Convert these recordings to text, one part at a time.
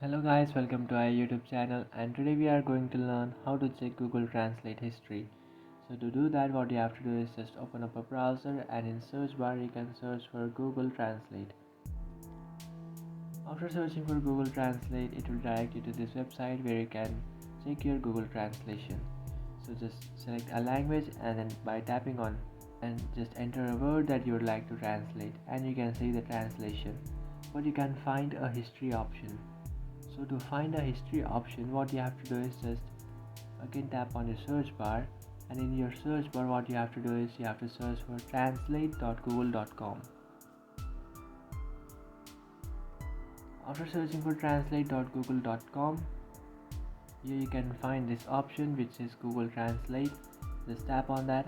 Hello guys, welcome to our YouTube channel, and today we are going to learn how to check Google Translate history. So to do that, what you have to do is just open up a browser, and in search bar you can search for Google Translate. After searching for Google Translate, it will direct you to this website where you can check your Google translation. So just select a language, and then by tapping on and just enter a word that you would like to translate, and you can see the translation, but you can find a history option. So to find a history option, what you have to do is just again tap on your search bar, and in your search bar what you have to do is you have to search for translate.google.com. After searching for translate.google.com, here you can find this option which is Google Translate. Just tap on that,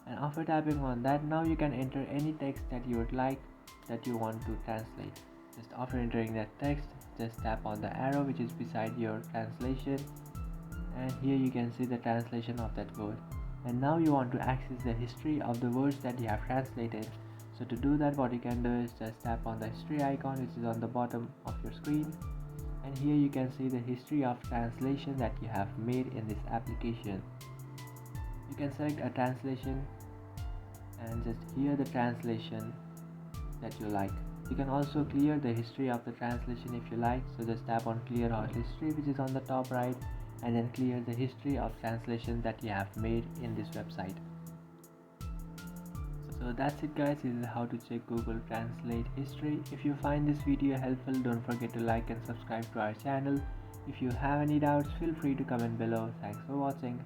and after tapping on that, now you can enter any text that you would like that you want to translate. Just after entering that text, just tap on the arrow which is beside your translation, and here you can see the translation of that word. And now you want to access the history of the words that you have translated. So to do that, what you can do is just tap on the history icon which is on the bottom of your screen, and here you can see the history of translation that you have made in this application. You can select a translation and just hear the translation that you like. You can also clear the history of the translation if you like, so just tap on clear all history which is on the top right, and then clear the history of translation that you have made in this website. So that's it guys, this is how to check Google Translate history. If you find this video helpful, don't forget to like and subscribe to our channel. If you have any doubts, feel free to comment below. Thanks for watching.